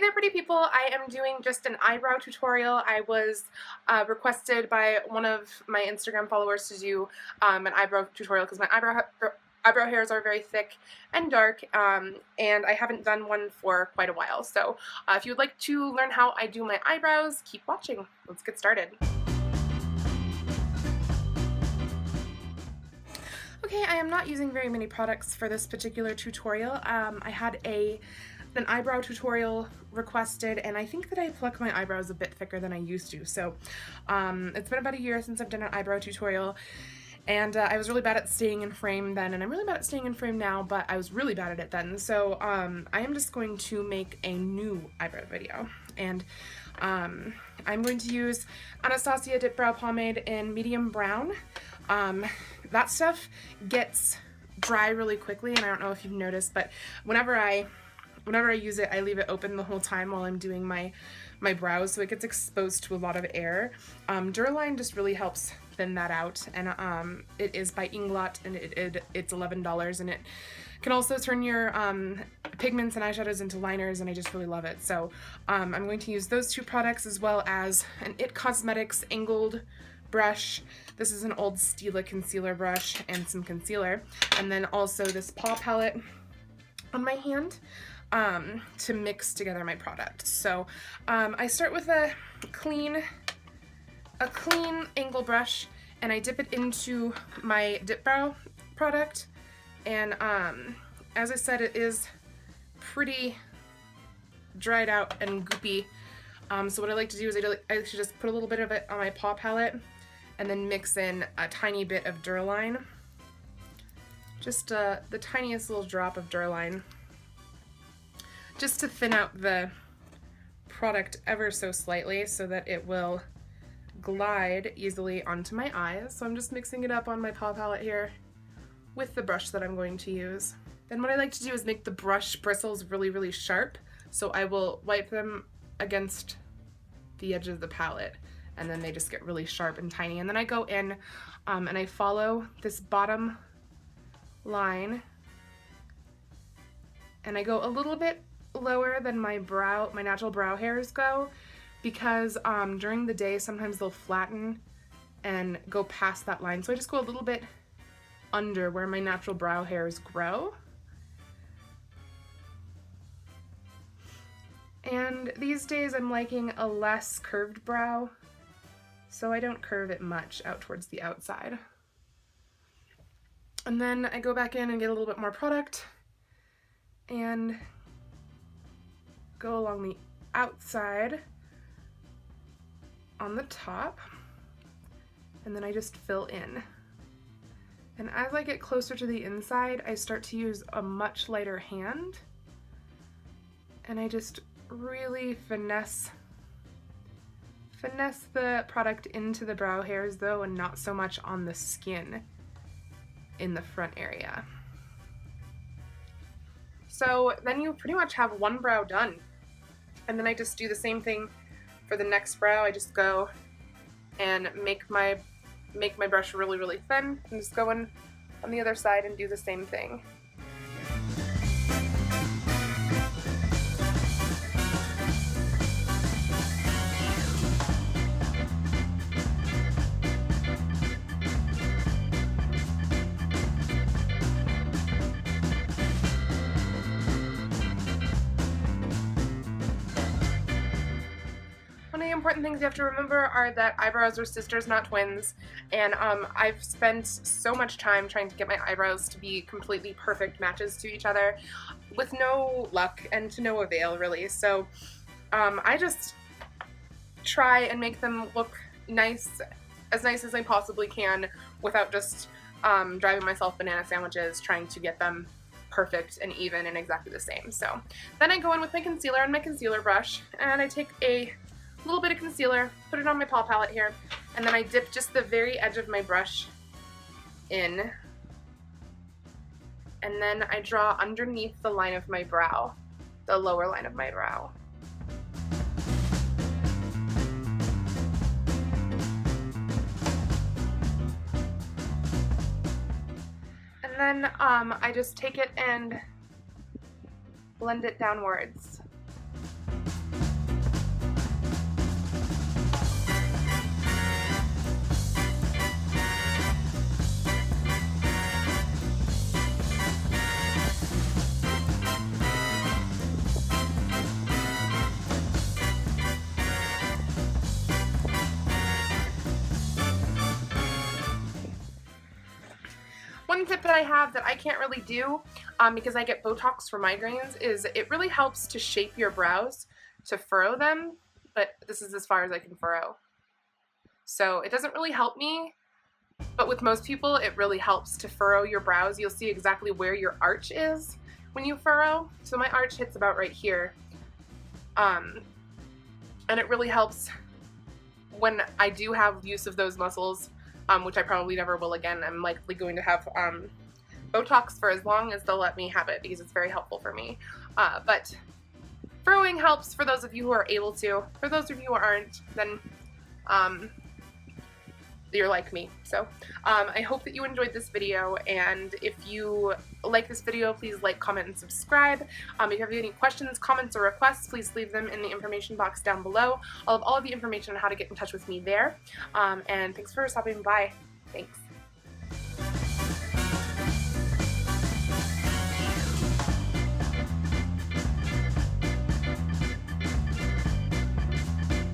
Hey there, pretty people. I am doing just an eyebrow tutorial. I was requested by one of my Instagram followers to do an eyebrow tutorial because my eyebrow hairs are very thick and dark, and I haven't done one for quite a while. So if you would like to learn how I do my eyebrows, keep watching. Let's get started. Okay, I am not using very many products for this particular tutorial. I had an eyebrow tutorial requested, and I think that I pluck my eyebrows a bit thicker than I used to. So it's been about a year since I've done an eyebrow tutorial, and I was really bad at staying in frame then, and I'm really bad at staying in frame now, but I was really bad at it then. So I am just going to make a new eyebrow video, and I'm going to use Anastasia Dip Brow Pomade in medium brown. That stuff gets dry really quickly, and I don't know if you've noticed, but whenever I use it, I leave it open the whole time while I'm doing my brows, so it gets exposed to a lot of air. Duraline just really helps thin that out, and it is by Inglot, and it's $11, and it can also turn your pigments and eyeshadows into liners, and I just really love it. So I'm going to use those two products, as well as an It Cosmetics angled brush. This is an old Stila concealer brush and some concealer, and then also this paw palette on my hand to mix together my product. So I start with a clean angle brush, and I dip it into my Dip Brow product, and as I said, it is pretty dried out and goopy. So what I like to do is I actually just put a little bit of it on my paw palette and then mix in a tiny bit of Duraline, just the tiniest little drop of Duraline, just to thin out the product ever so slightly so that it will glide easily onto my eyes. So I'm just mixing it up on my paw palette here with the brush that I'm going to use. Then what I like to do is make the brush bristles really, really sharp. So I will wipe them against the edge of the palette, and then they just get really sharp and tiny. And then I go in and I follow this bottom line, and I go a little bit lower than my natural brow hairs go, because during the day sometimes they'll flatten and go past that line. So I just go a little bit under where my natural brow hairs grow. And these days I'm liking a less curved brow, so I don't curve it much out towards the outside. And then I go back in and get a little bit more product and go along the outside on the top, and then I just fill in. And as I get closer to the inside, I start to use a much lighter hand, and I just really finesse the product into the brow hairs though, and not so much on the skin in the front area. So then you pretty much have one brow done. And then I just do the same thing for the next brow. I just go and make my brush really, really thin, and just go in on the other side and do the same thing. One of the important things you have to remember are that eyebrows are sisters, not twins, and I've spent so much time trying to get my eyebrows to be completely perfect matches to each other, with no luck and to no avail, really. So I just try and make them look nice as I possibly can, without just driving myself banana sandwiches trying to get them perfect and even and exactly the same. So then I go in with my concealer and my concealer brush, and I take a little bit of concealer, put it on my paw palette here, and then I dip just the very edge of my brush in, and then I draw underneath the line of my brow, the lower line of my brow. And then I just take it and blend it downwards. one tip that I have that I can't really do because I get Botox for migraines is it really helps to shape your brows, to furrow them, but this is as far as I can furrow. So it doesn't really help me, but with most people it really helps to furrow your brows. You'll see exactly where your arch is when you furrow. So my arch hits about right here. And it really helps when I do have use of those muscles, which I probably never will again. I'm likely going to have Botox for as long as they'll let me have it because it's very helpful for me. But furrowing helps for those of you who are able to. For those of you who aren't, then you're like me. So I hope that you enjoyed this video, and if you like this video, please like, comment, and subscribe. If you have any questions, comments, or requests, please leave them in the information box down below. I'll have all of the information on how to get in touch with me there. And thanks for stopping by. Thanks.